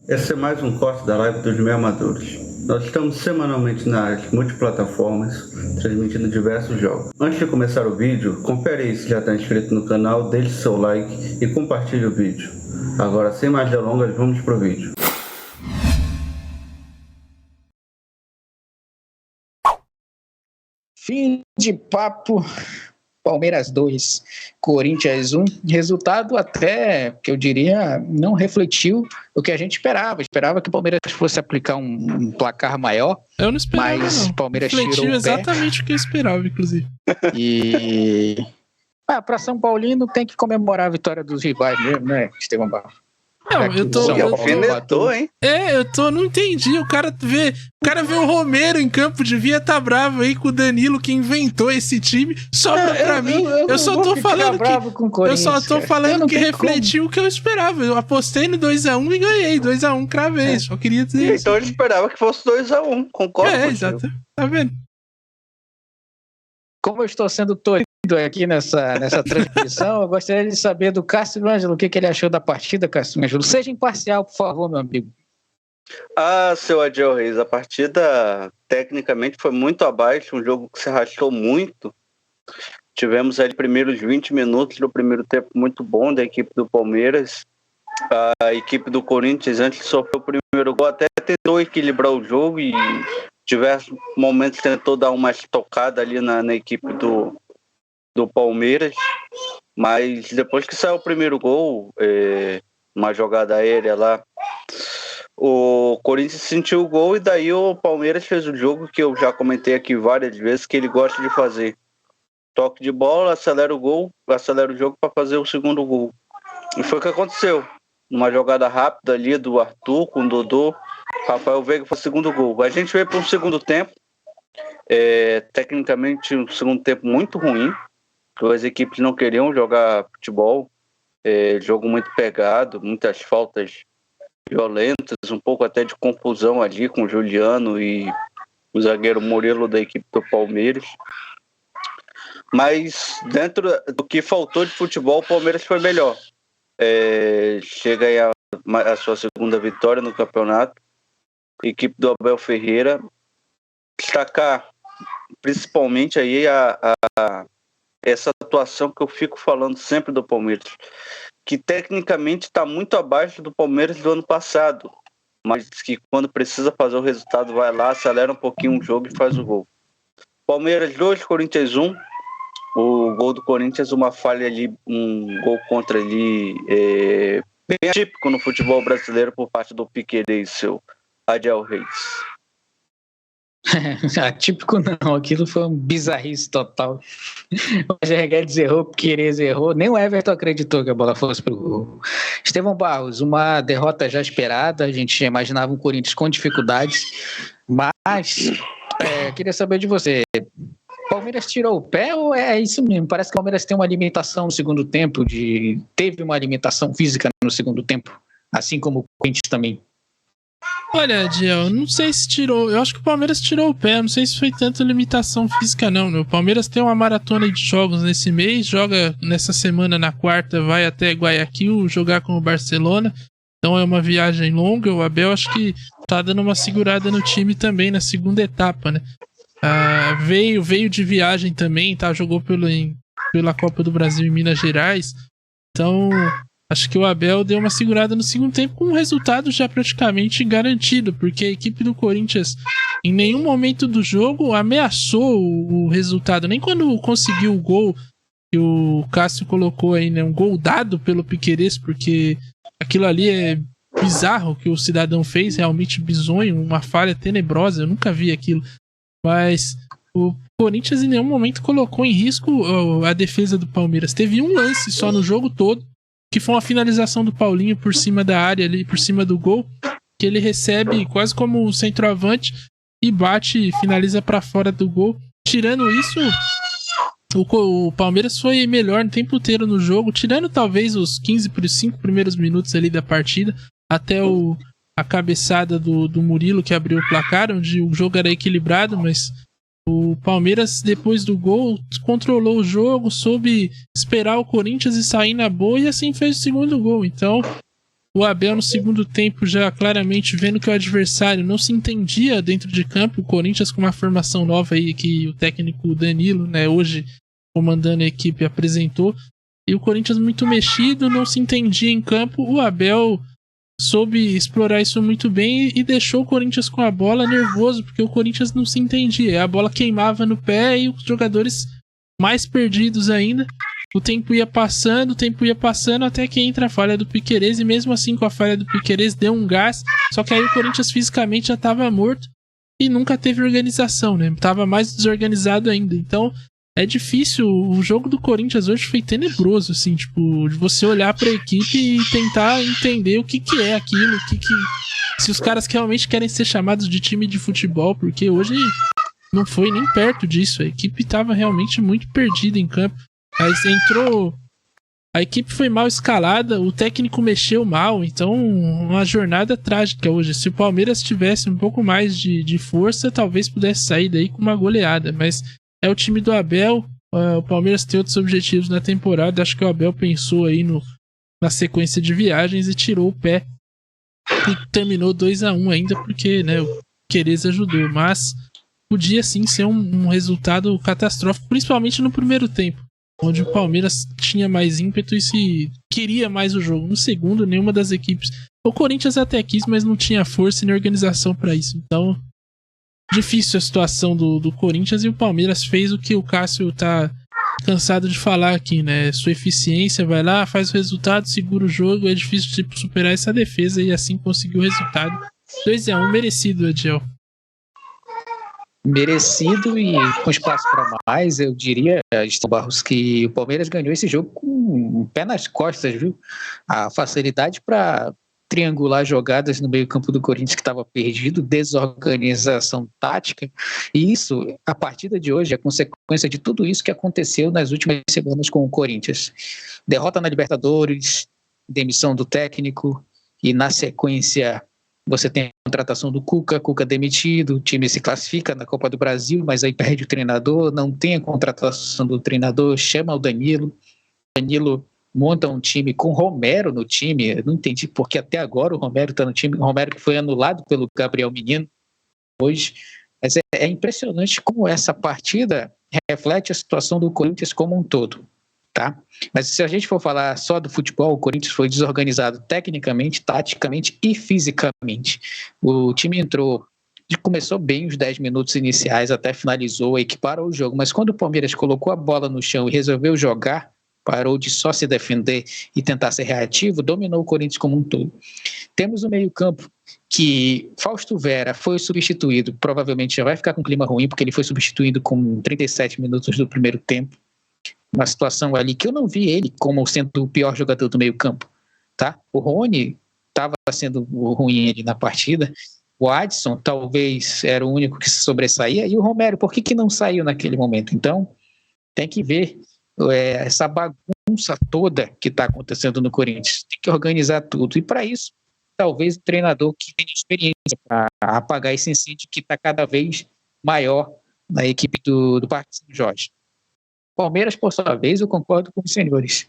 Esse é mais um corte da live dos meio amadores. Nós estamos semanalmente nas multiplataformas, transmitindo diversos jogos. Antes de começar o vídeo, confere aí se já está inscrito no canal, deixe seu like e compartilhe o vídeo. Agora, sem mais delongas, vamos pro vídeo. Fim de papo, Palmeiras 2, Corinthians 1. Resultado até, que eu diria, não refletiu o que a gente esperava. Esperava que o Palmeiras fosse aplicar um placar maior. Eu não esperava, mas não. O Palmeiras refletiu tirou exatamente o que eu esperava, inclusive. E para São Paulino tem que comemorar a vitória dos rivais mesmo, né, Estevão Barros? Não, eu tô. Alfinetou, hein? Não entendi. O cara vê o Romero em campo, devia estar bravo aí com o Danilo, que inventou esse time. Sobra pra mim. Eu só tô falando que refletiu o que eu esperava. Eu apostei no 2x1 e ganhei. 2x1 cravei. Só queria dizer isso. Então ele esperava que fosse 2x1. Concordo com exato. Tá vendo? Como eu estou sendo torido aqui nessa transmissão, eu gostaria de saber do Cássio Ângelo o que ele achou da partida, Cássio Ângelo. Seja imparcial, por favor, meu amigo. Seu Adiel Reis, a partida tecnicamente foi muito abaixo, um jogo que se arrastou muito. Tivemos ali primeiros 20 minutos do primeiro tempo muito bom da equipe do Palmeiras. A equipe do Corinthians, antes de sofrer o primeiro gol, até tentou equilibrar o jogo e diversos momentos tentou dar uma estocada ali na equipe do Palmeiras, mas depois que saiu o primeiro gol, uma jogada aérea lá, o Corinthians sentiu o gol e daí o Palmeiras fez o jogo que eu já comentei aqui várias vezes que ele gosta de fazer. Toque de bola, acelera o jogo para fazer o segundo gol. E foi o que aconteceu. Uma jogada rápida ali do Arthur com o Dodô, Rafael Veiga foi o segundo gol. A gente veio para um segundo tempo, tecnicamente um segundo tempo muito ruim. Duas equipes não queriam jogar futebol, jogo muito pegado, muitas faltas violentas, um pouco até de confusão ali com o Juliano e o zagueiro Murilo da equipe do Palmeiras. Mas dentro do que faltou de futebol, o Palmeiras foi melhor. Chega aí a sua segunda vitória no campeonato. Equipe do Abel Ferreira. Destacar principalmente aí essa atuação que eu fico falando sempre do Palmeiras, que tecnicamente está muito abaixo do Palmeiras do ano passado, mas que quando precisa fazer o resultado vai lá, acelera um pouquinho o jogo e faz o gol. Palmeiras 2, Corinthians 1. O gol do Corinthians, uma falha ali, um gol contra ali, bem típico no futebol brasileiro por parte do Piquerez, seu Adiel Reis. Atípico não, aquilo foi um bizarrice total. O Roger Guedes errou, o Piquerez errou, nem o Everton acreditou que a bola fosse pro gol. Estevão Barros, uma derrota já esperada, a gente imaginava um Corinthians com dificuldades, mas queria saber de você, Palmeiras tirou o pé ou é isso mesmo? Parece que o Palmeiras tem uma limitação no segundo tempo, teve uma limitação física no segundo tempo, assim como o Corinthians também. Olha, Diel, não sei se tirou. Eu acho que o Palmeiras tirou o pé. Não sei se foi tanta limitação física, não. O Palmeiras tem uma maratona de jogos nesse mês. Joga nessa semana, na quarta, vai até Guayaquil jogar com o Barcelona. Então é uma viagem longa. O Abel acho que tá dando uma segurada no time também na segunda etapa, né? Veio de viagem também, tá? Jogou pela Copa do Brasil em Minas Gerais. Então acho que o Abel deu uma segurada no segundo tempo com um resultado já praticamente garantido, porque a equipe do Corinthians em nenhum momento do jogo ameaçou o resultado, nem quando conseguiu o gol que o Cássio colocou aí, né, um gol dado pelo Piquerez, porque aquilo ali é bizarro que o cidadão fez, realmente bizonho, uma falha tenebrosa, eu nunca vi aquilo, mas o Corinthians em nenhum momento colocou em risco a defesa do Palmeiras. Teve um lance só no jogo todo, que foi uma finalização do Paulinho por cima da área ali, por cima do gol, que ele recebe quase como um centroavante e bate e finaliza para fora do gol. Tirando isso, o Palmeiras foi melhor no tempo inteiro no jogo, tirando talvez os 5 primeiros minutos ali da partida, até a cabeçada do Murilo que abriu o placar, onde o jogo era equilibrado, mas o Palmeiras, depois do gol, controlou o jogo, soube esperar o Corinthians e sair na boa, e assim fez o segundo gol. Então, O Abel no segundo tempo já claramente vendo que o adversário não se entendia dentro de campo. O Corinthians com uma formação nova aí que o técnico Danilo, né, hoje comandando a equipe, apresentou. E o Corinthians muito mexido, não se entendia em campo. O Abel soube explorar isso muito bem e deixou o Corinthians com a bola nervoso, porque o Corinthians não se entendia. A bola queimava no pé e os jogadores mais perdidos ainda. O tempo ia passando, até que entra a falha do Piquerez, e mesmo assim com a falha do Piquerez deu um gás, só que aí o Corinthians fisicamente já estava morto e nunca teve organização, né? Tava mais desorganizado ainda. Então é difícil, o jogo do Corinthians hoje foi tenebroso, assim, tipo, de você olhar pra equipe e tentar entender o que é aquilo, se os caras realmente querem ser chamados de time de futebol, porque hoje não foi nem perto disso, a equipe tava realmente muito perdida em campo. Aí a equipe foi mal escalada, o técnico mexeu mal, então uma jornada trágica hoje. Se o Palmeiras tivesse um pouco mais de força, talvez pudesse sair daí com uma goleada, mas é o time do Abel, o Palmeiras tem outros objetivos na temporada, acho que o Abel pensou aí na sequência de viagens e tirou o pé e terminou 2-1 ainda, porque, né, o Querez ajudou, mas podia sim ser um resultado catastrófico, principalmente no primeiro tempo, onde o Palmeiras tinha mais ímpeto e se queria mais o jogo. No segundo, nenhuma das equipes... O Corinthians até quis, mas não tinha força nem organização para isso. Então, difícil a situação do Corinthians, e o Palmeiras fez o que o Cássio tá cansado de falar aqui, né? Sua eficiência, vai lá, faz o resultado, segura o jogo. É difícil tipo, superar essa defesa, e assim conseguiu o resultado. 2-1, merecido, Ediel. Merecido e com espaço para mais, eu diria, Gustavo Barros, que o Palmeiras ganhou esse jogo com um pé nas costas, viu? A facilidade para triangular jogadas no meio-campo do Corinthians, que estava perdido, desorganização tática, e isso, a partida de hoje, é consequência de tudo isso que aconteceu nas últimas semanas com o Corinthians. Derrota na Libertadores, demissão do técnico, e na sequência você tem a contratação do Cuca demitido, o time se classifica na Copa do Brasil, mas aí perde o treinador, não tem a contratação do treinador, chama o Danilo monta um time com Romero no time, eu não entendi porque até agora o Romero está no time, o Romero que foi anulado pelo Gabriel Menino hoje, mas é impressionante como essa partida reflete a situação do Corinthians como um todo. Tá? Mas se a gente for falar só do futebol, o Corinthians foi desorganizado tecnicamente, taticamente e fisicamente. O time começou bem os 10 minutos iniciais, até finalizou, equiparou o jogo, mas quando o Palmeiras colocou a bola no chão e resolveu jogar, parou de só se defender e tentar ser reativo, dominou o Corinthians como um todo. Temos o meio-campo que Fausto Vera foi substituído, provavelmente já vai ficar com clima ruim, porque ele foi substituído com 37 minutos do primeiro tempo. Uma situação ali que eu não vi ele como sendo o pior jogador do meio campo, tá? O Rony estava sendo ruim ali na partida, o Adson talvez era o único que se sobressaía, e o Romero, por que não saiu naquele momento? Então, tem que ver essa bagunça toda que está acontecendo no Corinthians, tem que organizar tudo, e para isso, talvez o treinador que tenha experiência para apagar esse incêndio que está cada vez maior na equipe do Parque São Jorge. Palmeiras, por sua vez, eu concordo com os senhores.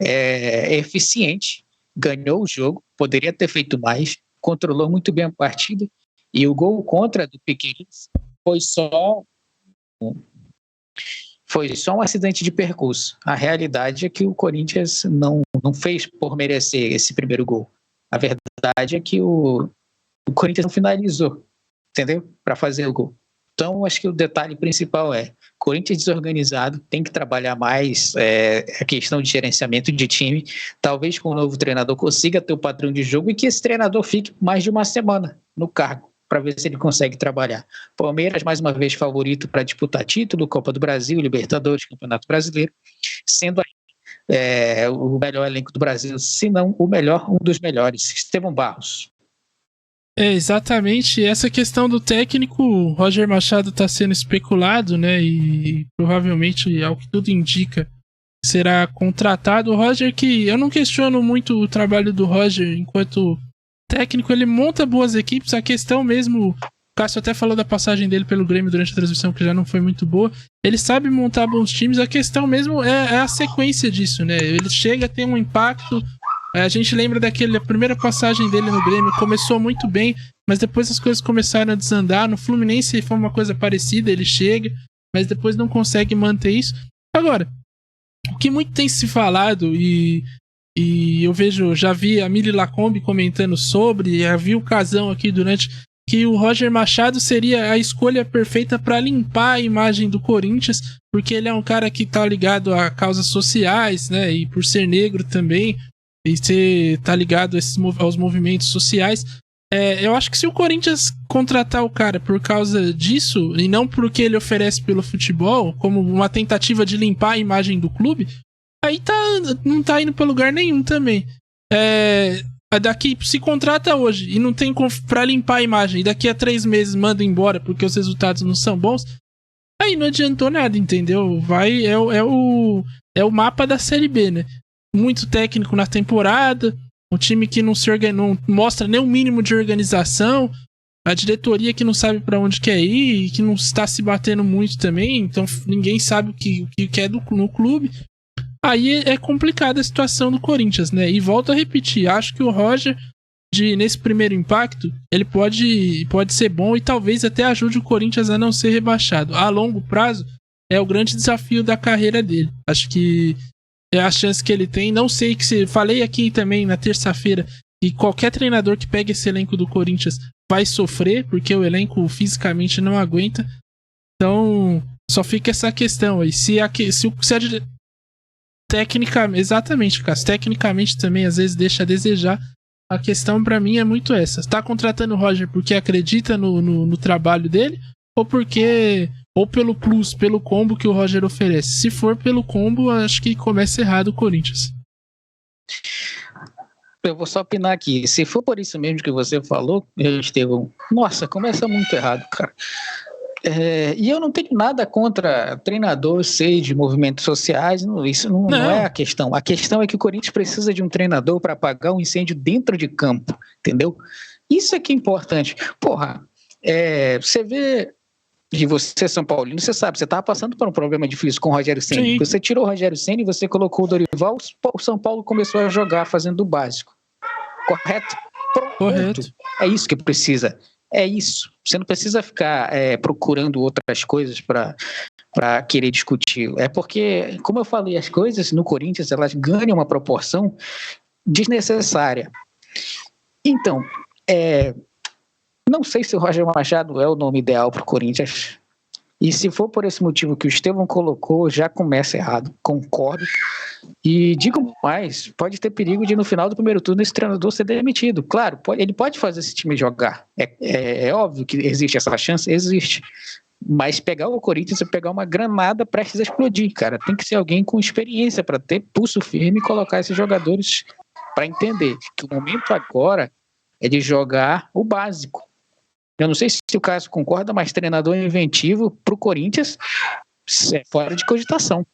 É eficiente, ganhou o jogo, poderia ter feito mais, controlou muito bem a partida, e o gol contra do Piquerez foi só um acidente de percurso. A realidade é que o Corinthians não fez por merecer esse primeiro gol. A verdade é que o Corinthians não finalizou, entendeu? Para fazer o gol. Então, acho que o detalhe principal Corinthians desorganizado, tem que trabalhar mais a questão de gerenciamento de time. Talvez com o novo treinador consiga ter o padrão de jogo e que esse treinador fique mais de uma semana no cargo, para ver se ele consegue trabalhar. Palmeiras, mais uma vez, favorito para disputar título, Copa do Brasil, Libertadores, Campeonato Brasileiro, sendo o melhor elenco do Brasil, se não o melhor, um dos melhores. Estevão Barros. Exatamente, essa questão do técnico, o Roger Machado está sendo especulado, né, e provavelmente, ao que tudo indica, será contratado. O Roger, que eu não questiono muito o trabalho do Roger enquanto técnico, ele monta boas equipes, a questão mesmo, o Cássio até falou da passagem dele pelo Grêmio durante a transmissão, que já não foi muito boa, ele sabe montar bons times, a questão mesmo é a sequência disso, né, ele chega, tem um impacto, A gente lembra a primeira passagem dele no Grêmio, começou muito bem, mas depois as coisas começaram a desandar. No Fluminense foi uma coisa parecida, ele chega, mas depois não consegue manter isso. Agora, o que muito tem se falado, e eu já vi a Mili Lacombe comentando sobre, já vi o Casão aqui durante, que o Roger Machado seria a escolha perfeita para limpar a imagem do Corinthians, porque ele é um cara que tá ligado a causas sociais, né, e por ser negro também, e você tá ligado aos movimentos sociais. Eu acho que se o Corinthians contratar o cara por causa disso, e não porque ele oferece pelo futebol, como uma tentativa de limpar a imagem do clube, aí não tá indo pra lugar nenhum também. Daqui, se contrata hoje e não tem pra limpar a imagem, e daqui a 3 meses manda embora porque os resultados não são bons, aí não adiantou nada, entendeu? É o mapa da Série B, né? Muito técnico na temporada, um time que não mostra nem o mínimo de organização, a diretoria que não sabe pra onde quer ir e que não está se batendo muito também, então ninguém sabe o que quer no clube. Aí é complicada a situação do Corinthians, né? E volto a repetir, acho que o Roger, nesse primeiro impacto, ele pode ser bom e talvez até ajude o Corinthians a não ser rebaixado. A longo prazo, é o grande desafio da carreira dele. Acho que é a chance que ele tem. Não sei falei aqui também na terça-feira que qualquer treinador que pegue esse elenco do Corinthians vai sofrer, porque o elenco fisicamente não aguenta. Então, só fica essa questão aí. Tecnicamente, exatamente, Cássio. Tecnicamente também às vezes deixa a desejar. A questão pra mim é muito essa. Tá contratando o Roger porque acredita no trabalho dele ou pelo plus, pelo combo que o Roger oferece? Se for pelo combo, acho que começa errado o Corinthians. Eu vou só opinar aqui. Se for por isso mesmo que você falou, Estevão, nossa, começa muito errado, cara. E eu não tenho nada contra treinador, de movimentos sociais, isso não é a questão. A questão é que o Corinthians precisa de um treinador para apagar um incêndio dentro de campo, entendeu? Isso é que é importante. Porra, você vê, e você, São Paulino, você sabe, você estava passando por um problema difícil com o Rogério Ceni. Você tirou o Rogério Ceni e você colocou o Dorival, o São Paulo começou a jogar fazendo o básico. Correto? Pronto. Correto. É isso que precisa. É isso. Você não precisa ficar procurando outras coisas para querer discutir. É porque, como eu falei, as coisas no Corinthians elas ganham uma proporção desnecessária. Então, não sei se o Roger Machado é o nome ideal para o Corinthians. E se for por esse motivo que o Estevão colocou, já começa errado. Concordo. E digo mais, pode ter perigo de no final do primeiro turno esse treinador ser demitido. Claro, ele pode fazer esse time jogar. É óbvio que existe essa chance, existe. Mas pegar o Corinthians é pegar uma granada prestes a explodir, cara. Tem que ser alguém com experiência para ter pulso firme e colocar esses jogadores para entender que o momento agora é de jogar o básico. Eu não sei se o Cássio concorda, mas treinador inventivo pro Corinthians é fora de cogitação.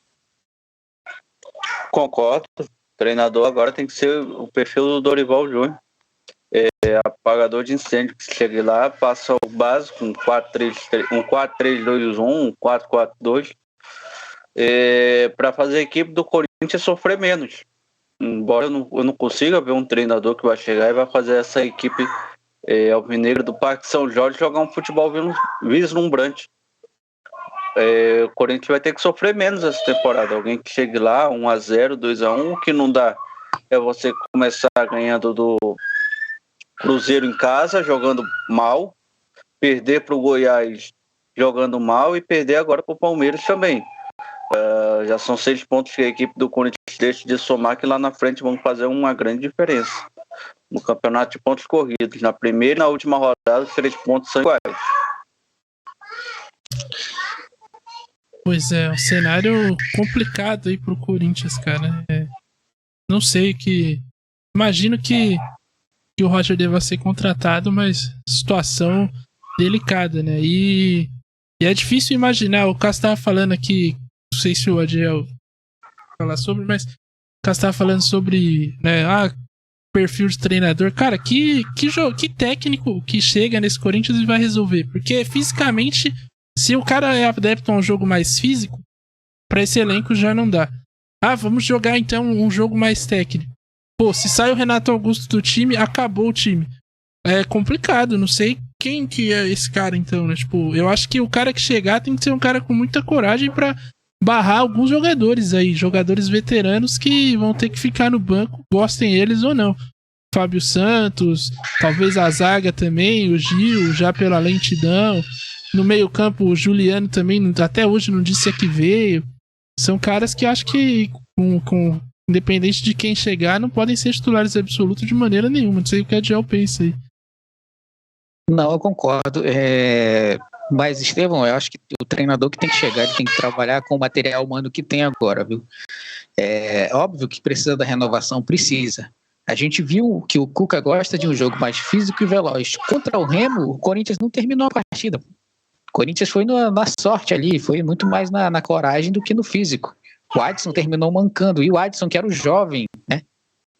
Concordo. O treinador agora tem que ser o perfil do Dorival Júnior. Apagador de incêndio, que chega lá, passa o básico, um 4-3-2-1, um 4-4-2, para fazer a equipe do Corinthians sofrer menos. Embora eu não consiga ver um treinador que vai chegar e vai fazer essa equipe alvinegra do Parque São Jorge jogar um futebol vislumbrante. O Corinthians vai ter que sofrer menos essa temporada. Alguém que chegue lá 1-0, 2-1, o que não dá é você começar ganhando do Cruzeiro em casa, jogando mal, perder para o Goiás jogando mal e perder agora para o Palmeiras também. Já são 6 pontos que a equipe do Corinthians deixa de somar, que lá na frente vão fazer uma grande diferença no campeonato de pontos corridos. Na primeira e na última rodada, os 3 pontos são iguais. Pois é, um cenário complicado aí pro Corinthians, cara. Não sei imagino que o Roger deva ser contratado, mas situação delicada, né? E é difícil imaginar. O Cássio tava falando aqui, não sei se o Adiel falar sobre, mas o Cássio tava falando sobre, né, perfil de treinador. Cara, que técnico que chega nesse Corinthians e vai resolver? Porque fisicamente, se o cara é adepto a um jogo mais físico, pra esse elenco já não dá. Vamos jogar então um jogo mais técnico. pô, se sai o Renato Augusto do time, acabou o time. É complicado, não sei quem que é esse cara então, né? Tipo, eu acho que o cara que chegar tem que ser um cara com muita coragem pra barrar alguns jogadores aí, jogadores veteranos que vão ter que ficar no banco, gostem eles ou não. Fábio Santos, talvez a zaga também, o Gil, já pela lentidão. No meio-campo, o Juliano também, até hoje não disse a que veio. São caras que acho que, independente de quem chegar, não podem ser titulares absolutos de maneira nenhuma. Não sei o que a Diel pensa aí. Não, eu concordo. Mas, Estevão, eu acho que o treinador que tem que chegar, ele tem que trabalhar com o material humano que tem agora, viu? É óbvio que precisa da renovação, precisa. A gente viu que o Cuca gosta de um jogo mais físico e veloz. Contra o Remo, o Corinthians não terminou a partida. O Corinthians foi na sorte ali, foi muito mais na coragem do que no físico. O Adson terminou mancando, e o Adson, que era o jovem, né?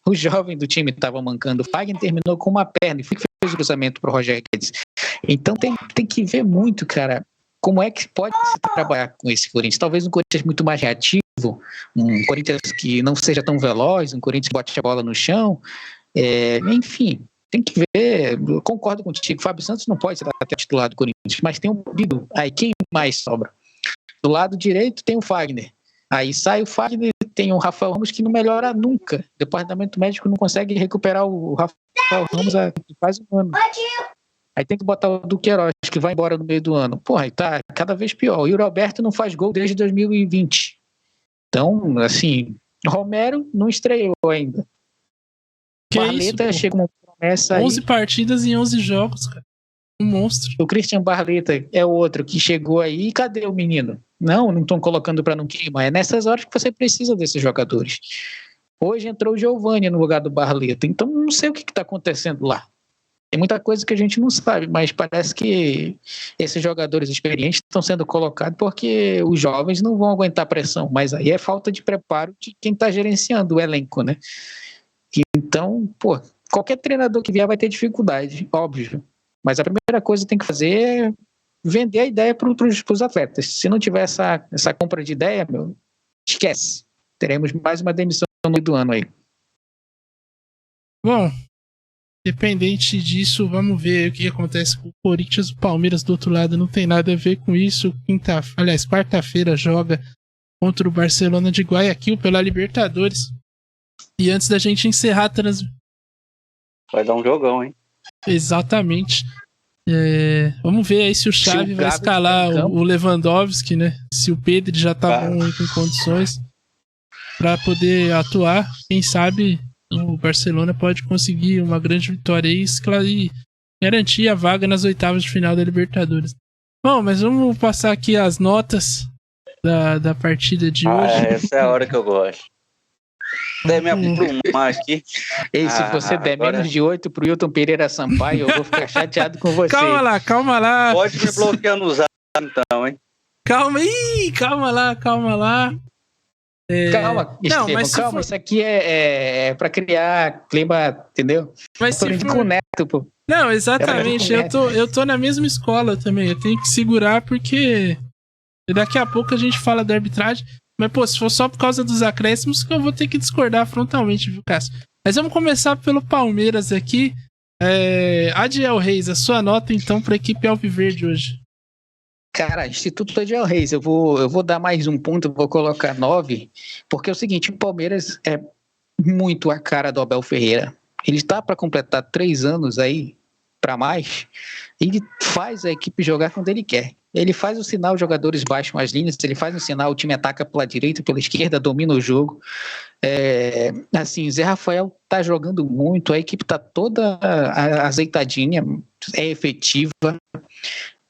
O jovem do time estava mancando. O Fagner terminou com uma perna e fez o cruzamento para o Roger Guedes. Então tem que ver muito, cara, como é que pode se trabalhar com esse Corinthians. Talvez um Corinthians muito mais reativo, um Corinthians que não seja tão veloz, um Corinthians que bote a bola no chão. Enfim, tem que ver. Eu concordo contigo, o Fábio Santos não pode ser até titular do Corinthians, mas tem um Bido. Aí quem mais sobra? Do lado direito tem o Fagner. Aí sai o Fagner, tem o Rafael Ramos que não melhora nunca. O departamento médico não consegue recuperar o Rafael Ramos há quase um ano. Aí tem que botar o Duqueiroz, que vai embora no meio do ano. Porra, aí tá cada vez pior. O Yuri Alberto não faz gol desde 2020. Então, assim, Romero não estreou ainda. Que Barleta isso, chega uma promessa aí. 11 partidas em 11 jogos, cara. Um monstro. O Christian Barleta é o outro que chegou aí. E cadê o menino? Não estão colocando para não queimar. É nessas horas que você precisa desses jogadores. Hoje entrou o Giovani no lugar do Barleta. Então, não sei o que está acontecendo lá. Tem muita coisa que a gente não sabe, mas parece que esses jogadores experientes estão sendo colocados porque os jovens não vão aguentar pressão. Mas aí é falta de preparo de quem está gerenciando o elenco, né? Então, pô, qualquer treinador que vier vai ter dificuldade, óbvio. Mas a primeira coisa que tem que fazer é vender a ideia para os atletas. Se não tiver essa compra de ideia, esquece. Teremos mais uma demissão no meio do ano aí. Bom, dependente disso, vamos ver o que acontece com o Corinthians. O Palmeiras do outro lado não tem nada a ver com isso. Quarta-feira joga contra o Barcelona de Guayaquil pela Libertadores. E antes da gente encerrar a transmissão... Vai dar um jogão, hein? Exatamente. Vamos ver aí se o Xavi vai escalar o Lewandowski, né? Se o Pedro já tá bom aí com condições para poder atuar. Quem sabe o Barcelona pode conseguir uma grande vitória aí e garantir a vaga nas oitavas de final da Libertadores. Bom, mas vamos passar aqui as notas da partida de hoje. Essa é a hora que eu gosto. Até me aprumar aqui. E se você der menos de 8 pro Hilton Pereira Sampaio, eu vou ficar chateado com você. Calma lá. Pode me bloquear no zap então, hein? Calma lá. Calma, Não, mas calma, isso aqui é pra criar clima, entendeu? Mas se for... com o Neto, pô. Não, exatamente, eu tô na mesma escola também, eu tenho que segurar porque daqui a pouco a gente fala da arbitragem, mas pô, se for só por causa dos acréscimos que eu vou ter que discordar frontalmente, viu, Cássio? Mas vamos começar pelo Palmeiras aqui. Adiel Reis, a sua nota então pra equipe Alviverde hoje? Cara, Instituto Adiel Reis, eu vou dar mais um ponto, eu vou colocar 9, porque é o seguinte, o Palmeiras é muito a cara do Abel Ferreira. Ele está para completar 3 anos aí, para mais, e ele faz a equipe jogar quando ele quer. Ele faz o sinal, os jogadores baixam as linhas, ele faz o sinal, o time ataca pela direita, pela esquerda, domina o jogo. Assim, Zé Rafael tá jogando muito, a equipe tá toda azeitadinha, é efetiva,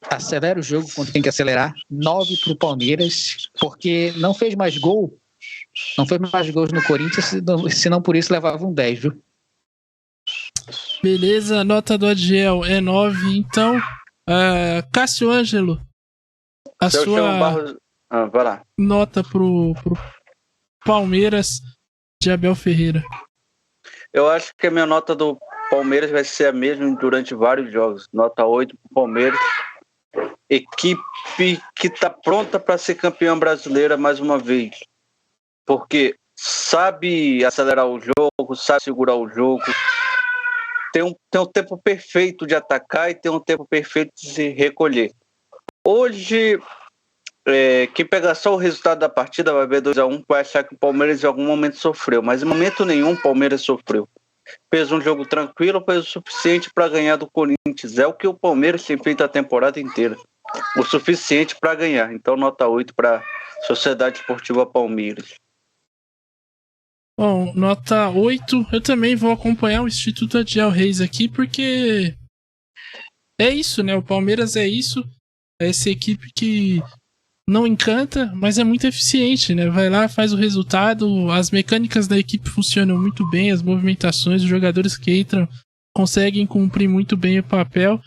acelera o jogo quando tem que acelerar. 9 pro Palmeiras, porque não fez mais gols no Corinthians, senão por isso levava um 10, viu? Beleza, a nota do Adiel é 9, então Cássio Ângelo, a sua vai lá. Nota pro Palmeiras de Abel Ferreira. Eu acho que a minha nota do Palmeiras vai ser a mesma durante vários jogos. Nota 8 pro Palmeiras. Equipe que está pronta para ser campeã brasileira mais uma vez. Porque sabe acelerar o jogo, sabe segurar o jogo. Tem um tempo perfeito de atacar e tem um tempo perfeito de se recolher. Hoje, quem pegar só o resultado da partida vai ver 2-1, vai achar que o Palmeiras em algum momento sofreu, mas em momento nenhum o Palmeiras sofreu. Fez um jogo tranquilo, fez o suficiente para ganhar do Corinthians. É o que o Palmeiras tem feito a temporada inteira. O suficiente para ganhar. Então, nota 8 para Sociedade Esportiva Palmeiras. Bom, nota 8. Eu também vou acompanhar o Instituto Adiel Reis aqui, porque é isso, né? O Palmeiras é isso. É essa equipe que não encanta, mas é muito eficiente, né? Vai lá, faz o resultado, as mecânicas da equipe funcionam muito bem, as movimentações, os jogadores que entram conseguem cumprir muito bem o papel.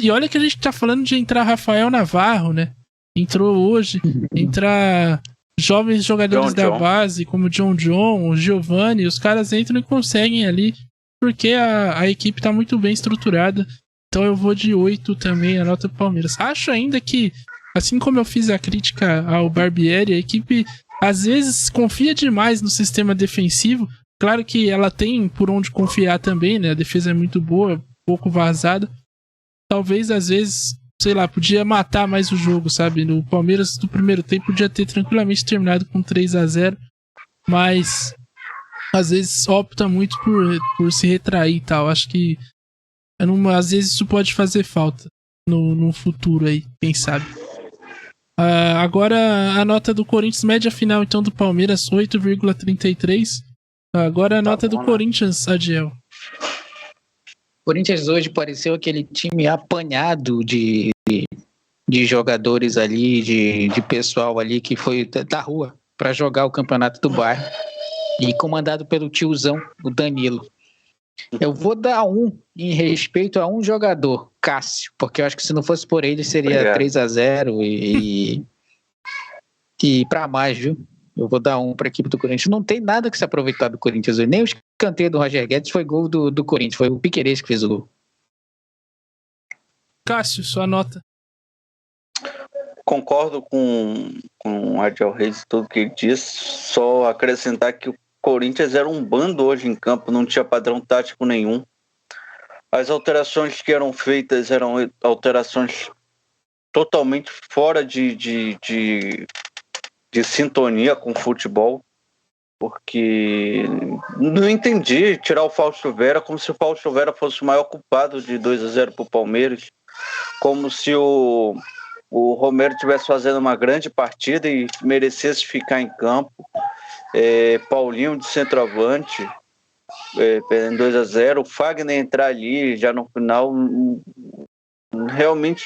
E olha que a gente tá falando de entrar Rafael Navarro, né? Entrou hoje, entrar jovens jogadores da base, como John, o Giovani, os caras entram e conseguem ali, porque a equipe tá muito bem estruturada. Então eu vou de 8 também, a nota do Palmeiras. Acho ainda que, assim como eu fiz a crítica ao Barbieri, a equipe às vezes confia demais no sistema defensivo. Claro que ela tem por onde confiar também, né? A defesa é muito boa, pouco vazada. Talvez, às vezes, sei lá, podia matar mais o jogo, sabe? No Palmeiras, do primeiro tempo, podia ter tranquilamente terminado com 3-0, mas às vezes opta muito por se retrair e tal. Acho que às vezes isso pode fazer falta no futuro aí, quem sabe. Agora a nota do Corinthians, média final então do Palmeiras, 8,33. Agora a nota do Corinthians, Adiel. Corinthians hoje pareceu aquele time apanhado de jogadores ali, de pessoal ali que foi da rua para jogar o campeonato do bairro e comandado pelo tiozão, o Danilo. Eu vou dar 1 em respeito a um jogador, Cássio, porque eu acho que se não fosse por ele seria 3-0 e para mais, viu? Eu vou dar 1 para a equipe do Corinthians. Não tem nada que se aproveitar do Corinthians hoje. Nem o escanteio do Roger Guedes foi gol do Corinthians. Foi o Piquerez que fez o gol. Cássio, sua nota. Concordo com o Adiel Reis e tudo que ele disse. Só acrescentar que o Corinthians era um bando hoje em campo. Não tinha padrão tático nenhum. As alterações que eram feitas eram alterações totalmente fora de sintonia com o futebol, porque não entendi tirar o Fausto Vera como se o Fausto Vera fosse o maior culpado de 2-0 para o Palmeiras, como se o Romero estivesse fazendo uma grande partida e merecesse ficar em campo. Paulinho de centroavante, perdendo 2-0, o Fagner entrar ali já no final. Realmente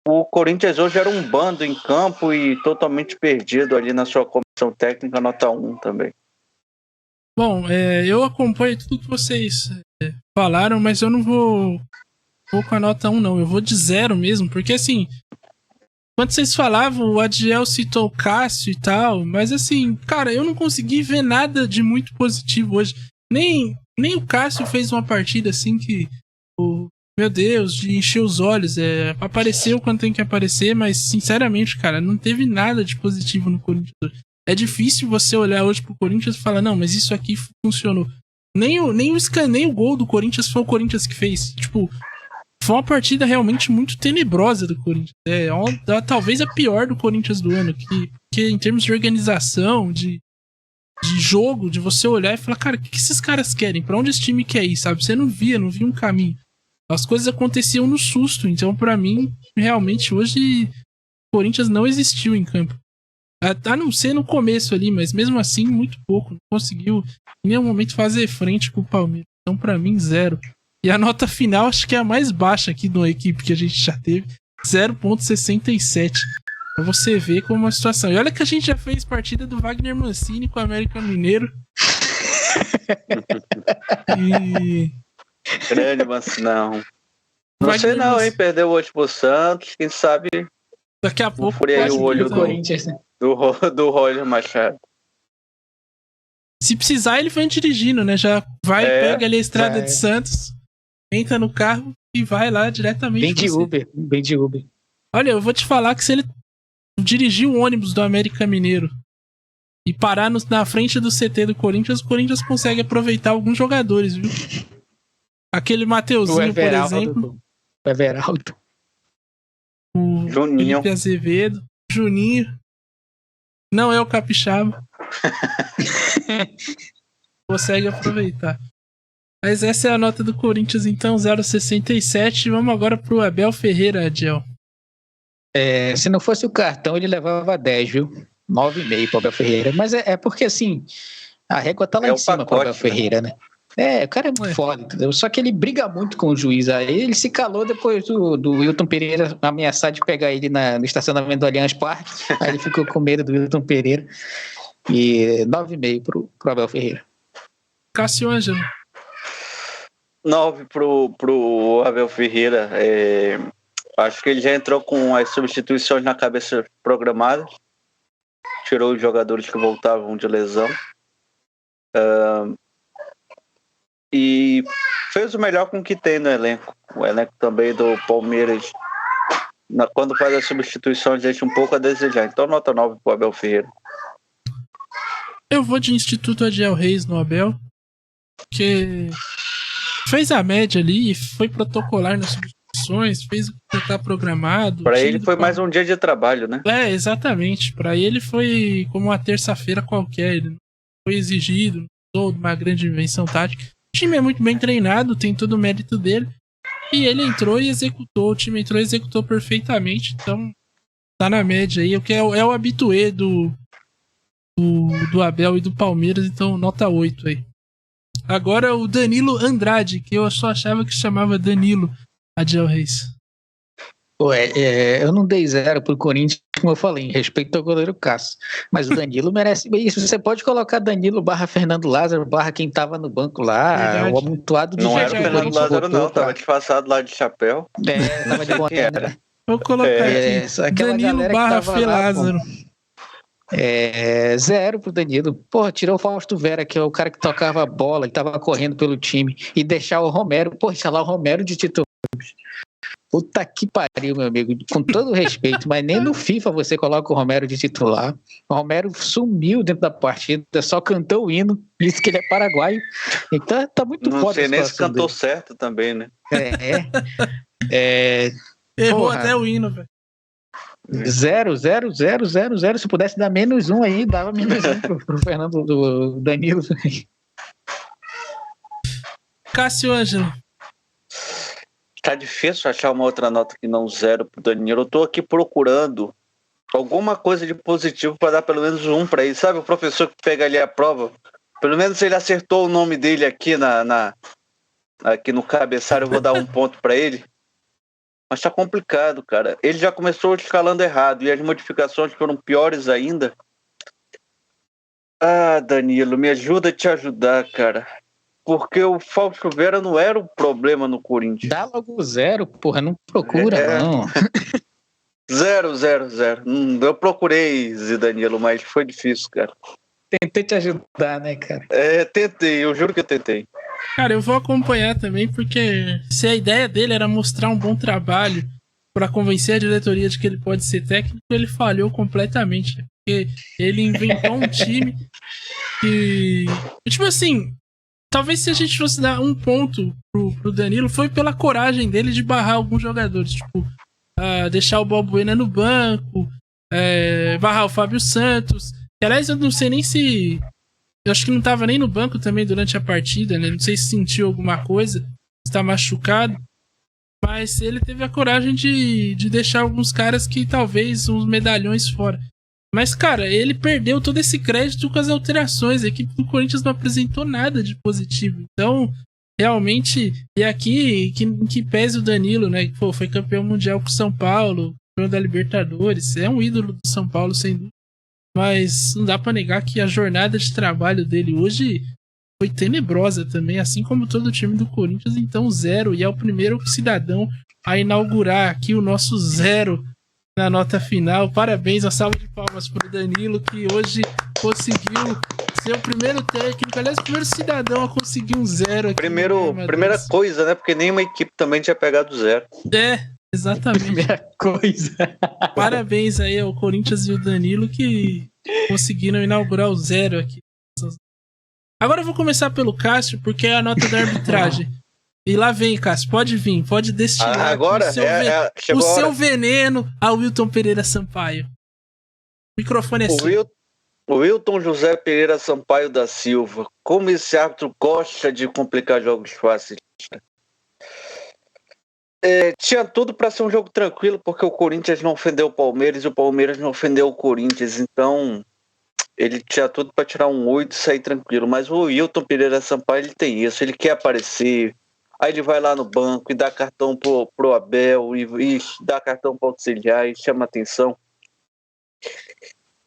o Corinthians hoje era um bando em campo e totalmente perdido ali na sua comissão técnica, nota 1 também. Bom, eu acompanho tudo que vocês falaram, mas eu não vou com a nota 1 não, eu vou de 0 mesmo, porque assim, quando vocês falavam, o Adiel citou o Cássio e tal, mas assim, cara, eu não consegui ver nada de muito positivo hoje. Nem o Cássio fez uma partida assim que, meu Deus, de encher os olhos. Apareceu quando tem que aparecer, mas sinceramente, cara, não teve nada de positivo no Corinthians. É difícil você olhar hoje pro Corinthians e falar, não, mas isso aqui funcionou. Nem o gol do Corinthians foi o Corinthians que fez. Tipo, foi uma partida realmente muito tenebrosa do Corinthians. Talvez a pior do Corinthians do ano, que em termos de organização, de jogo, de você olhar e falar, cara, o que esses caras querem? Pra onde esse time quer ir, sabe? Você não via um caminho. As coisas aconteciam no susto. Então, pra mim, realmente, hoje, o Corinthians não existiu em campo. A não ser no começo ali, mas mesmo assim, muito pouco. Não conseguiu, em nenhum momento, fazer frente com o Palmeiras. Então, pra mim, 0. E a nota final, acho que é a mais baixa aqui da equipe que a gente já teve. 0,67. Pra você ver como é a situação. E olha que a gente já fez partida do Wagner Mancini com o América Mineiro. Grande Mancinão. Não sei não, hein? Perdeu hoje pro Santos. Quem sabe daqui a pouco furei aí o olho do Corinthians, né? do Roger Machado. Se precisar, ele vem dirigindo, né? Já vai, pega ali a estrada de Santos, entra no carro e vai lá diretamente. Bem de Uber. Olha, eu vou te falar que se ele dirigir o ônibus do América Mineiro e parar na frente do CT do Corinthians, o Corinthians consegue aproveitar alguns jogadores, viu? Aquele Mateuzinho, por exemplo. O Everaldo. O Juninho. Felipe Azevedo. Juninho. Não é o Capixaba. Consegue aproveitar. Mas essa é a nota do Corinthians, então, 0,67. Vamos agora pro Abel Ferreira, Adiel. Se não fosse o cartão, ele levava 10, viu? 9,5 pro Abel Ferreira. Mas é porque, assim, a régua tá lá em cima pro Abel Ferreira, né? O cara é muito foda, entendeu? Só que ele briga muito com o juiz. Aí ele se calou depois do Wilton Pereira ameaçar de pegar ele no estacionamento do Allianz Parque. Aí ele ficou com medo do Wilton Pereira. E 9,5 pro Abel Ferreira. Cássio Ângelo. 9 pro Abel Ferreira. Acho que ele já entrou com as substituições na cabeça programada. Tirou os jogadores que voltavam de lesão. E fez o melhor com o que tem no elenco. O elenco também do Palmeiras, quando faz as substituições, deixa um pouco a desejar. Então, nota 9 pro Abel Ferreira. Eu vou de Instituto Adiel Reis no Abel, porque fez a média ali e foi protocolar nas substituições, fez o que está programado. Para ele foi mais um dia de trabalho, né? Exatamente. Para ele foi como uma terça-feira qualquer. Ele não foi exigido, não precisou de uma grande invenção tática. O time é muito bem treinado, tem todo o mérito dele. E ele entrou e executou. O time entrou e executou perfeitamente. Então, tá na média aí. É o habitué do Abel e do Palmeiras. Então, nota 8 aí. Agora o Danilo Andrade, que eu só achava que chamava Danilo Adiel Reis. Eu não dei 0 pro Corinthians, como eu falei, em respeito ao goleiro Cássio. Mas o Danilo merece isso. Você pode colocar Danilo / Fernando Lázaro / quem tava no banco lá, Verdade. o amontoado de Não gente era o que Fernando Corinthians Lázaro, botou não. Tava disfarçado lá de chapéu. Tava de boné, né? Vou colocar aqui. Aquela Danilo galera que / tava Fê lá, Lázaro. 0 pro Danilo. Porra, tirou o Fausto Vera, que é o cara que tocava a bola, que tava correndo pelo time, e deixar o Romero, lá o Romero de titular. Puta que pariu, meu amigo. Com todo respeito, mas nem no FIFA você coloca o Romero de titular. O Romero sumiu dentro da partida, só cantou o hino, disse que ele é paraguaio. Então tá muito foda. Não sei nem se cantou certo também, né? Errou Porra. até o hino, velho. 0. Se pudesse dar -1 aí, dava -1 pro Fernando do Danilo. Cássio Ângelo. Tá difícil achar uma outra nota que não 0 pro Danilo. Eu tô aqui procurando alguma coisa de positivo para dar pelo menos 1 para ele. Sabe o professor que pega ali a prova? Pelo menos ele acertou o nome dele aqui aqui no cabeçalho, eu vou dar 1 ponto para ele. Mas tá complicado, cara. Ele já começou escalando errado e as modificações foram piores ainda. Ah, Danilo, me ajuda a te ajudar, cara. Porque o Fausto Vera não era o problema no Corinthians. Dá logo 0, porra, não procura, não. 0. Eu procurei, Danilo, mas foi difícil, cara. Tentei te ajudar, né, cara? Tentei, eu juro que eu tentei. Cara, eu vou acompanhar também, porque se a ideia dele era mostrar um bom trabalho pra convencer a diretoria de que ele pode ser técnico, ele falhou completamente. Porque ele inventou um time que... Tipo assim, talvez se a gente fosse dar 1 ponto pro Danilo, foi pela coragem dele de barrar alguns jogadores. Tipo, deixar o Balbuena no banco, barrar o Fábio Santos. Que, aliás, eu não sei nem se... Eu acho que não tava nem no banco também durante a partida, né? Não sei se sentiu alguma coisa, se tá machucado. Mas ele teve a coragem de deixar alguns caras que talvez uns medalhões fora. Mas, cara, ele perdeu todo esse crédito com as alterações. A equipe do Corinthians não apresentou nada de positivo. Então, realmente, e aqui, que pese o Danilo, né? Que foi campeão mundial com o São Paulo, campeão da Libertadores. É um ídolo do São Paulo, sem dúvida. Mas não dá pra negar que a jornada de trabalho dele hoje foi tenebrosa também, assim como todo o time do Corinthians. Então 0, e é o primeiro cidadão a inaugurar aqui o nosso 0 na nota final. Parabéns, uma salva de palmas pro Danilo, que hoje conseguiu ser o primeiro técnico, aliás, o primeiro cidadão a conseguir um 0 aqui. Primeira coisa, né? Porque nenhuma equipe também tinha pegado 0. Exatamente. Primeira coisa. Parabéns aí ao Corinthians e o Danilo que conseguiram inaugurar o 0 aqui. Agora eu vou começar pelo Cássio, porque é a nota da arbitragem. E lá vem, Cássio, pode vir, pode destilar Agora o seu veneno ao Wilton Pereira Sampaio. O microfone é seu. O Wilton José Pereira Sampaio da Silva. Como esse árbitro gosta de complicar jogos fáceis. Tinha tudo para ser um jogo tranquilo, porque o Corinthians não ofendeu o Palmeiras e o Palmeiras não ofendeu o Corinthians. Então, ele tinha tudo para tirar um 8 e sair tranquilo. Mas o Wilton Pereira Sampaio, ele tem isso. Ele quer aparecer. Aí ele vai lá no banco e dá cartão pro Abel e dá cartão pro auxiliar e chama atenção.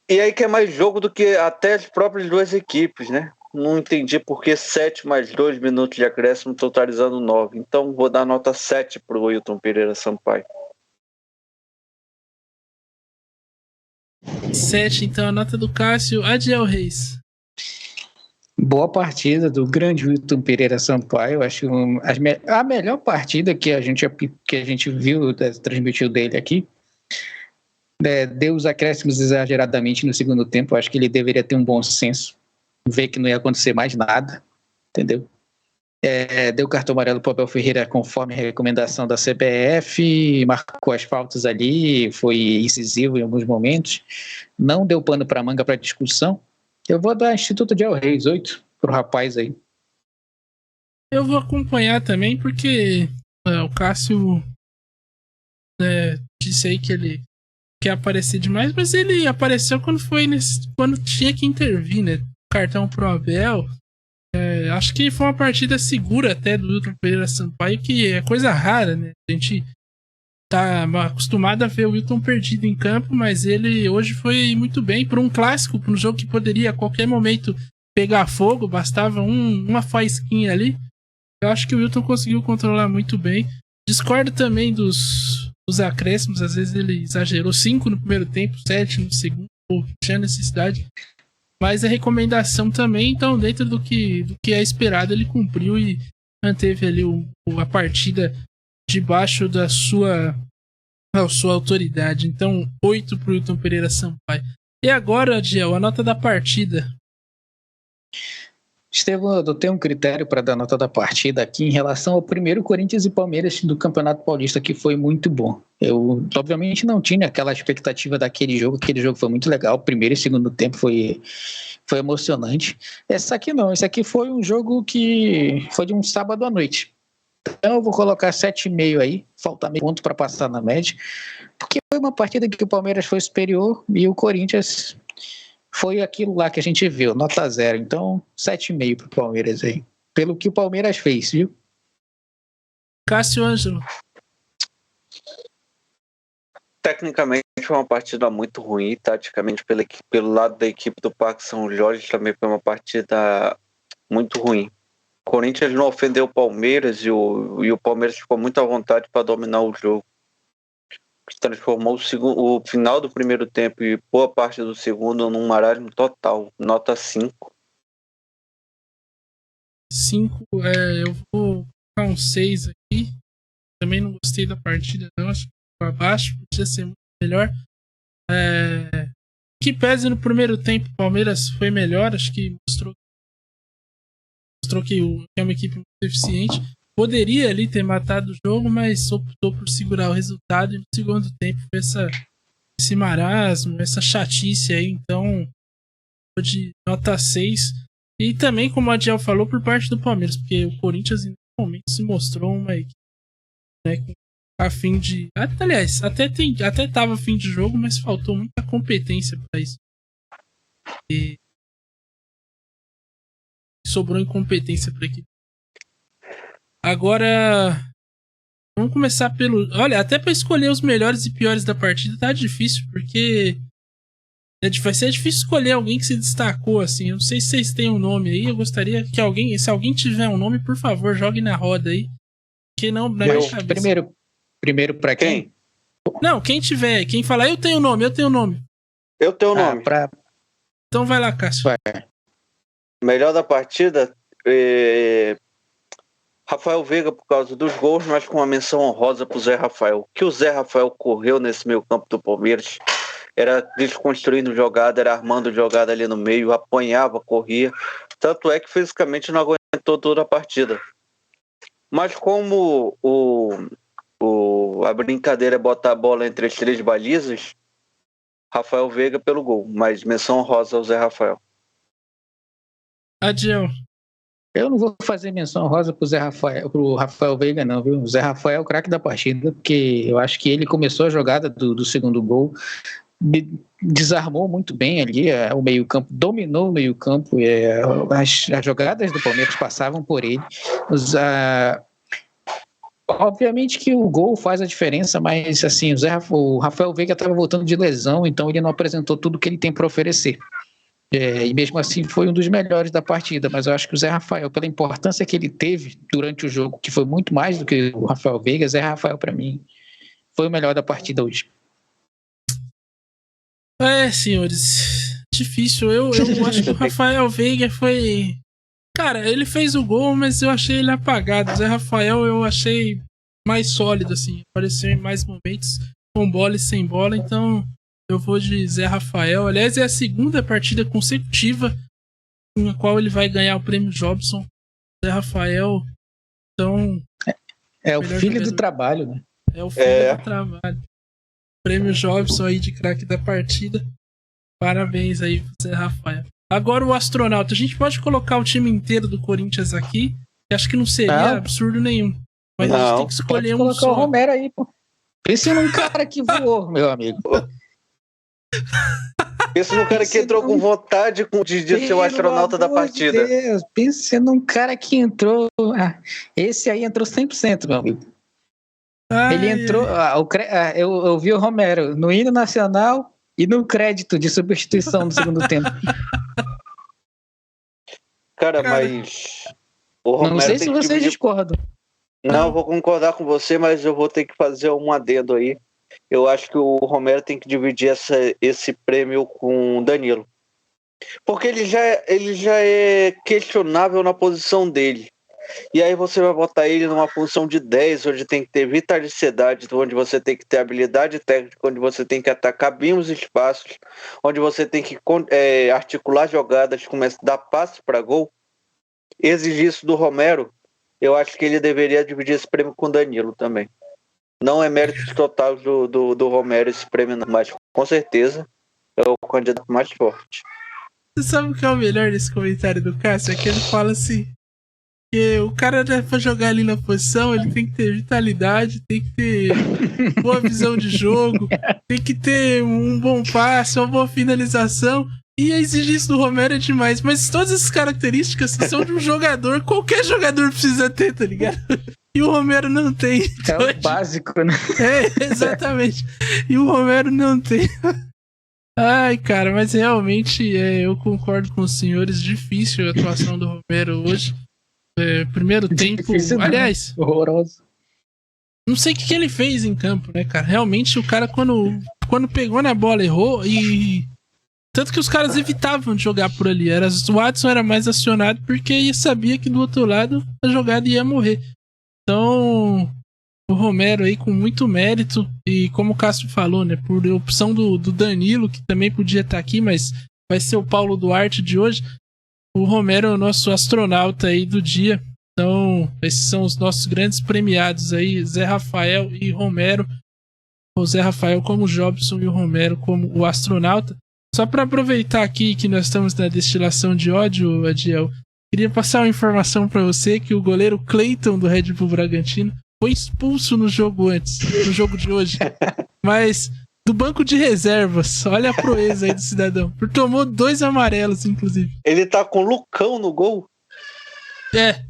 E aí quer mais jogo do que até as próprias duas equipes, né? Não entendi por que 7 mais 2 minutos de acréscimo, totalizando 9. Então vou dar nota 7 pro Wilton Pereira Sampaio. 7, então, a nota do Cássio. Adiel Reis. Boa partida do grande Wilton Pereira Sampaio. Acho a melhor partida que a gente viu, transmitiu dele aqui. Deu os acréscimos exageradamente no segundo tempo. Acho que ele deveria ter um bom senso, ver que não ia acontecer mais nada, entendeu? Deu cartão amarelo para o Abel Ferreira conforme a recomendação da CBF, marcou as faltas ali, foi incisivo em alguns momentos, não deu pano para manga para discussão. Eu vou dar Instituto de El Reis 8 pro rapaz aí. Eu vou acompanhar também, porque o Cássio disse aí que ele quer aparecer demais, mas ele apareceu quando tinha que intervir, né? Cartão pro Abel. Acho que foi uma partida segura até do Wilton Pereira Sampaio, que é coisa rara, né? A gente tá acostumado a ver o Wilton perdido em campo, mas ele hoje foi muito bem por um clássico, por um jogo que poderia a qualquer momento pegar fogo, bastava uma faísquinha ali. Eu acho que o Wilton conseguiu controlar muito bem. Discordo também dos acréscimos, às vezes ele exagerou. 5 no primeiro tempo, 7 no segundo, tinha necessidade. Mas a recomendação também, então, dentro do que é esperado, ele cumpriu e manteve ali a partida debaixo da sua autoridade. Então, 8 pro Wilton Pereira Sampaio. E agora, Adiel, a nota da partida. Estevão, eu tenho um critério para dar nota da partida aqui em relação ao primeiro Corinthians e Palmeiras do Campeonato Paulista, que foi muito bom. Eu, obviamente, não tinha aquela expectativa daquele jogo. Aquele jogo foi muito legal. O primeiro e segundo tempo foi emocionante. Esse aqui foi um jogo que foi de um sábado à noite. Então eu vou colocar 7,5 aí, falta meio ponto para passar na média, porque foi uma partida que o Palmeiras foi superior e o Corinthians foi aquilo lá que a gente viu, nota 0. Então 7,5 pro Palmeiras aí, pelo que o Palmeiras fez, viu? Cássio Ângelo. Tecnicamente foi uma partida muito ruim, taticamente pelo lado da equipe do Parque São Jorge também foi uma partida muito ruim. O Corinthians não ofendeu o Palmeiras e o Palmeiras ficou muito à vontade para dominar o jogo. Transformou o final do primeiro tempo e boa parte do segundo num marasmo total. Nota 5. 5, eu vou colocar um 6 aqui. Também não gostei da partida, não. Acho que foi abaixo, podia ser muito melhor. Que pese no primeiro tempo, o Palmeiras foi melhor. Acho que mostrou que é uma equipe muito eficiente. Poderia ali ter matado o jogo, mas optou por segurar o resultado. E no segundo tempo foi esse marasmo, essa chatice aí. Então, de nota 6. E também, como a Adiel falou, por parte do Palmeiras, porque o Corinthians em nenhum momento se mostrou uma equipe, né, a fim de... Aliás, até estava a fim de jogo, mas faltou muita competência para isso. E sobrou incompetência para a equipe. Agora, vamos começar pelo... Olha, até para escolher os melhores e piores da partida tá difícil, porque vai ser difícil escolher alguém que se destacou, assim. Eu não sei se vocês têm um nome aí, eu gostaria que se alguém tiver um nome, por favor, jogue na roda aí. Que não... Primeiro para quem? Não, quem tiver. Quem falar, eu tenho nome. Eu tenho nome. Então vai lá, Cássio. Melhor da partida... Rafael Veiga por causa dos gols, mas com uma menção honrosa pro Zé Rafael. O que o Zé Rafael correu nesse meio campo do Palmeiras era desconstruindo jogada, era armando jogada ali no meio, apanhava, corria. Tanto é que fisicamente não aguentou toda a partida. Mas como a brincadeira é botar a bola entre as 3 balizas, Rafael Veiga pelo gol, mas menção honrosa ao Zé Rafael. Adiel. Eu não vou fazer menção rosa pro Rafael Veiga, não, viu? O Zé Rafael é o craque da partida, porque eu acho que ele começou a jogada do segundo gol, desarmou muito bem ali o meio-campo, dominou o meio-campo, as jogadas do Palmeiras passavam por ele. Obviamente que o gol faz a diferença, mas assim, o Rafael Veiga estava voltando de lesão, então ele não apresentou tudo que ele tem para oferecer. E mesmo assim foi um dos melhores da partida, mas eu acho que o Zé Rafael, pela importância que ele teve durante o jogo, que foi muito mais do que o Rafael Veiga, Zé Rafael para mim foi o melhor da partida hoje. Senhores, difícil. Eu acho que o Rafael Veiga foi... Cara, ele fez o gol, mas eu achei ele apagado. O Zé Rafael eu achei mais sólido, assim, apareceu em mais momentos, com bola e sem bola, então... Eu vou de Zé Rafael. Aliás, é a segunda partida consecutiva na qual ele vai ganhar o prêmio Jobson. Zé Rafael. Então. É o filho do trabalho, né? É o filho do trabalho. Prêmio Jobson aí de craque da partida. Parabéns aí pro Zé Rafael. Agora o astronauta. A gente pode colocar o time inteiro do Corinthians aqui. Acho que não seria absurdo nenhum. Mas a gente tem que escolher um só. Colocar o Romero aí, pô. Pense num cara que voou, meu amigo. Pensa num cara que entrou com vontade de ser o astronauta da partida. Deus, pensa num cara que entrou. Esse aí entrou 100%, meu amigo. Ele entrou. Eu vi o Romero no hino nacional e no crédito de substituição no segundo tempo. Cara, mas. O Romero não sei se vocês discordam. Não, vou concordar com você, mas eu vou ter que fazer um adendo aí. Eu acho que o Romero tem que dividir esse prêmio com o Danilo. Porque ele já é questionável na posição dele. E aí você vai botar ele numa função de 10, onde tem que ter vitalidade, onde você tem que ter habilidade técnica, onde você tem que atacar bem os espaços, onde você tem que articular jogadas, começar a dar passe para gol. Exigir isso do Romero, eu acho que ele deveria dividir esse prêmio com o Danilo também. Não é mérito total do Romero esse prêmio, não, mas com certeza é o candidato mais forte. Você sabe o que é o melhor desse comentário do Cássio? É que ele fala assim, que o cara, pra jogar ali na posição, ele tem que ter vitalidade, tem que ter boa visão de jogo, tem que ter um bom passe, uma boa finalização. E a exigência do Romero é demais. Mas todas essas características são de um jogador, qualquer jogador precisa ter, tá ligado? E o Romero não tem. É o básico, né? Exatamente. E o Romero não tem. Ai, cara, mas realmente eu concordo com os senhores. Difícil a atuação do Romero hoje. Primeiro tempo. Difícil, aliás, horroroso. Não sei o que ele fez em campo, né, cara? Realmente o cara, quando pegou na bola, errou e. Tanto que os caras evitavam de jogar por ali. O Watson era mais acionado porque sabia que do outro lado a jogada ia morrer. Então, o Romero aí com muito mérito. E como o Cássio falou, né? Por opção do Danilo, que também podia estar aqui, mas vai ser o Paulo Duarte de hoje. O Romero é o nosso astronauta aí do dia. Então, esses são os nossos grandes premiados aí. Zé Rafael e Romero. O Zé Rafael como o Jobson e o Romero como o astronauta. Só para aproveitar aqui que nós estamos na destilação de ódio, Adiel, queria passar uma informação para você que o goleiro Cleiton do Red Bull Bragantino foi expulso no jogo de hoje. Mas do banco de reservas, olha a proeza aí do cidadão. Porque tomou 2 amarelos, inclusive. Ele tá com o Lucão no gol? É.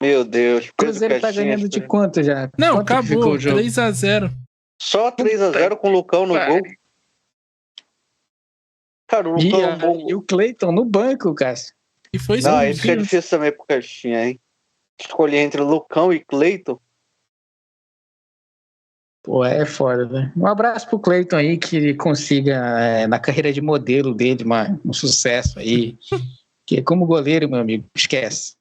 Meu Deus. O Cruzeiro tá ganhando de quanto já? Não, quanto acabou, 3-0. Só 3-0 com o Lucão no gol? Cara, o Lucão é um bom... E o Cleiton no banco, Cássio. E foi isso que é difícil também pro Caixinha, hein? Escolher entre Lucão e Cleiton. Pô, é foda, né? Um abraço pro Cleiton aí, que ele consiga, na carreira de modelo dele, um sucesso aí. Que como goleiro, meu amigo, esquece.